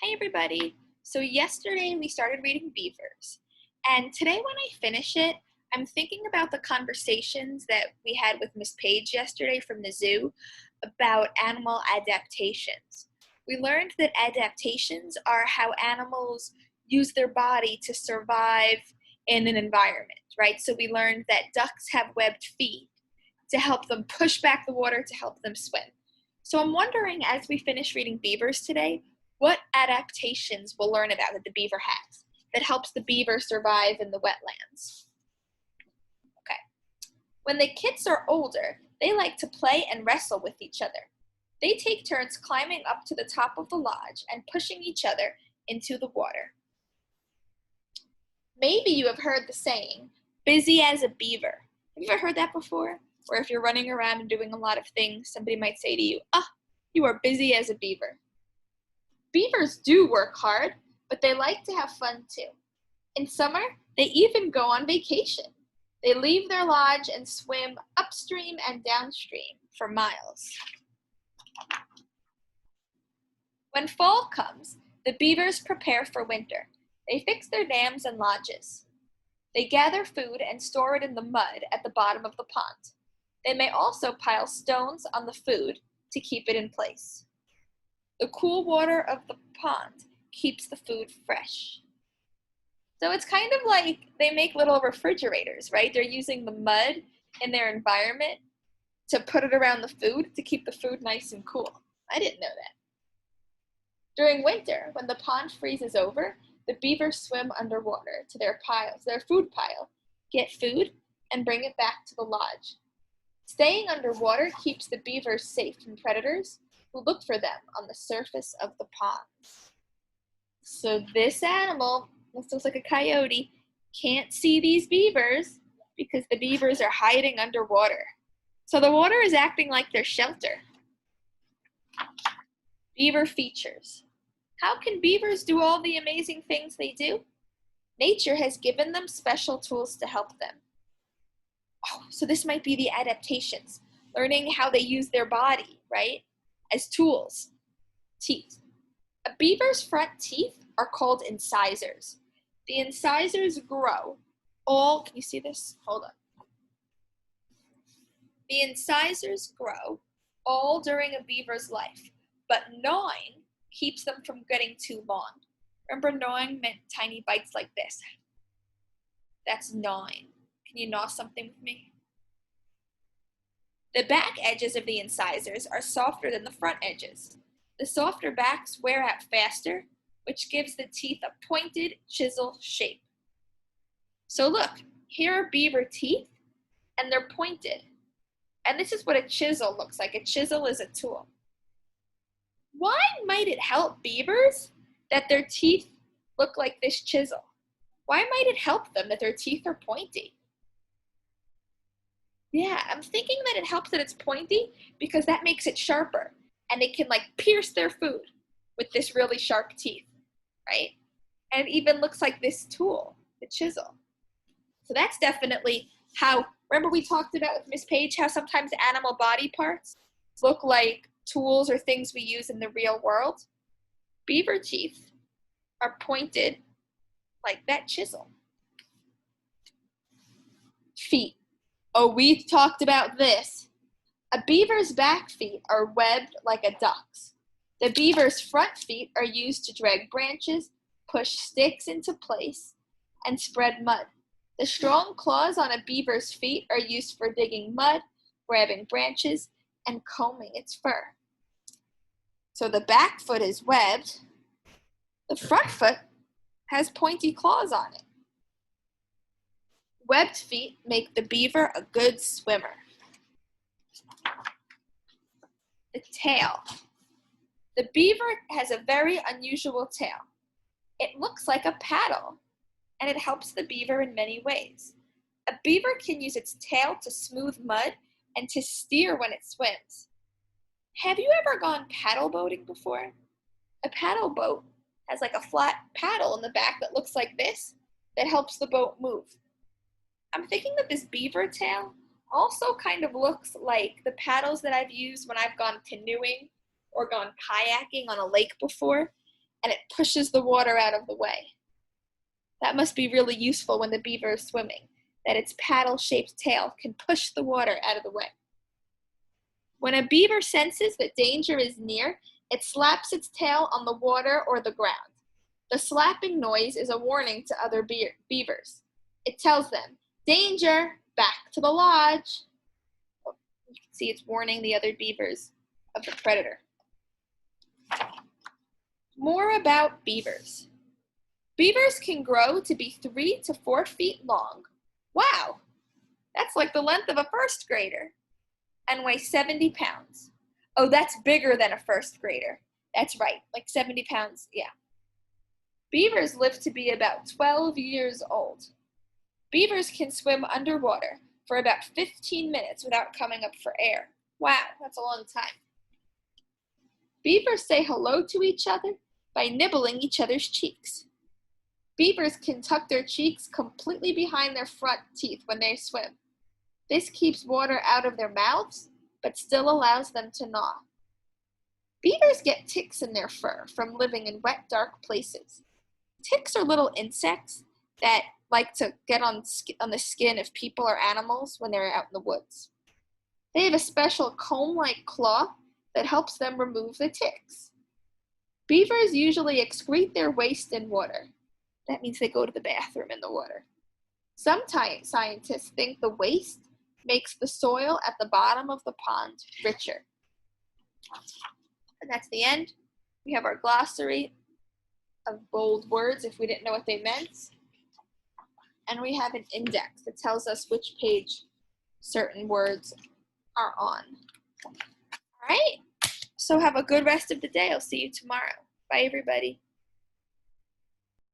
Hi everybody! So yesterday we started reading Beavers, and today when I finish it, I'm thinking about the conversations that we had with Miss Page yesterday from the zoo about animal adaptations. We learned that adaptations are how animals use their body to survive in an environment, right? So we learned that ducks have webbed feet to help them push back the water to help them swim. So I'm wondering, as we finish reading Beavers today, what adaptations we'll learn about that the beaver has that helps the beaver survive in the wetlands. Okay. When the kids are older, they like to play and wrestle with each other. They take turns climbing up to the top of the lodge and pushing each other into the water. Maybe you have heard the saying, busy as a beaver. Have you ever heard that before? Or if you're running around and doing a lot of things, somebody might say to you, you are busy as a beaver. Beavers do work hard, but they like to have fun too. In summer, they even go on vacation. They leave their lodge and swim upstream and downstream for miles. When fall comes, the beavers prepare for winter. They fix their dams and lodges. They gather food and store it in the mud at the bottom of the pond. They may also pile stones on the food to keep it in place. The cool water of the pond keeps the food fresh. So it's kind of like they make little refrigerators, right? They're using the mud in their environment to put it around the food to keep the food nice and cool. I didn't know that. During winter, when the pond freezes over, the beavers swim underwater to their food pile, get food, and bring it back to the lodge. Staying underwater keeps the beavers safe from predators who look for them on the surface of the pond. So this animal, this looks like a coyote, can't see these beavers because the beavers are hiding underwater. So the water is acting like their shelter. Beaver features. How can beavers do all the amazing things they do? Nature has given them special tools to help them. So this might be the adaptations, learning how they use their body, right? As tools. Teeth. A beaver's front teeth are called incisors. The incisors grow can you see this? Hold on. The incisors grow all during a beaver's life, but gnawing keeps them from getting too long. Remember, gnawing meant tiny bites like this. That's gnawing. Can you gnaw something with me? The back edges of the incisors are softer than the front edges. The softer backs wear out faster, which gives the teeth a pointed chisel shape. So look, here are beaver teeth, and they're pointed. And this is what a chisel looks like. A chisel is a tool. Why might it help beavers that their teeth look like this chisel? Why might it help them that their teeth are pointy? Yeah, I'm thinking that it helps that it's pointy because that makes it sharper and it can pierce their food with this really sharp teeth, right? And it even looks like this tool, the chisel. So that's definitely how, remember we talked about with Miss Page how sometimes animal body parts look like tools or things we use in the real world? Beaver teeth are pointed like that chisel. Feet. We talked about this. A beaver's back feet are webbed like a duck's. The beaver's front feet are used to drag branches, push sticks into place, and spread mud. The strong claws on a beaver's feet are used for digging mud, grabbing branches, and combing its fur. So the back foot is webbed. The front foot has pointy claws on it. Webbed feet make the beaver a good swimmer. The tail. The beaver has a very unusual tail. It looks like a paddle, and it helps the beaver in many ways. A beaver can use its tail to smooth mud and to steer when it swims. Have you ever gone paddle boating before? A paddle boat has a flat paddle in the back that looks like this that helps the boat move. I'm thinking that this beaver tail also kind of looks like the paddles that I've used when I've gone canoeing or gone kayaking on a lake before. and it pushes the water out of the way. That must be really useful when the beaver is swimming, that its paddle-shaped tail can push the water out of the way. When a beaver senses that danger is near, it slaps its tail on the water or the ground. The slapping noise is a warning to other beavers. It tells them, "Danger! Back to the lodge!" You can see it's warning the other beavers of the predator. More about beavers. Beavers can grow to be 3 to 4 feet long. Wow! That's like the length of a first grader. And weigh 70 pounds. Oh, that's bigger than a first grader. That's right, like 70 pounds, yeah. Beavers live to be about 12 years old. Beavers can swim underwater for about 15 minutes without coming up for air. Wow, that's a long time. Beavers say hello to each other by nibbling each other's cheeks. Beavers can tuck their cheeks completely behind their front teeth when they swim. This keeps water out of their mouths, but still allows them to gnaw. Beavers get ticks in their fur from living in wet, dark places. Ticks are little insects that like to get on the skin of people or animals when they're out in the woods. They have a special comb-like claw that helps them remove the ticks. Beavers usually excrete their waste in water. That means they go to the bathroom in the water. Some scientists think the waste makes the soil at the bottom of the pond richer. And that's the end. We have our glossary of bold words if we didn't know what they meant. And we have an index that tells us which page certain words are on. All right, so have a good rest of the day. I'll see you tomorrow. Bye, everybody.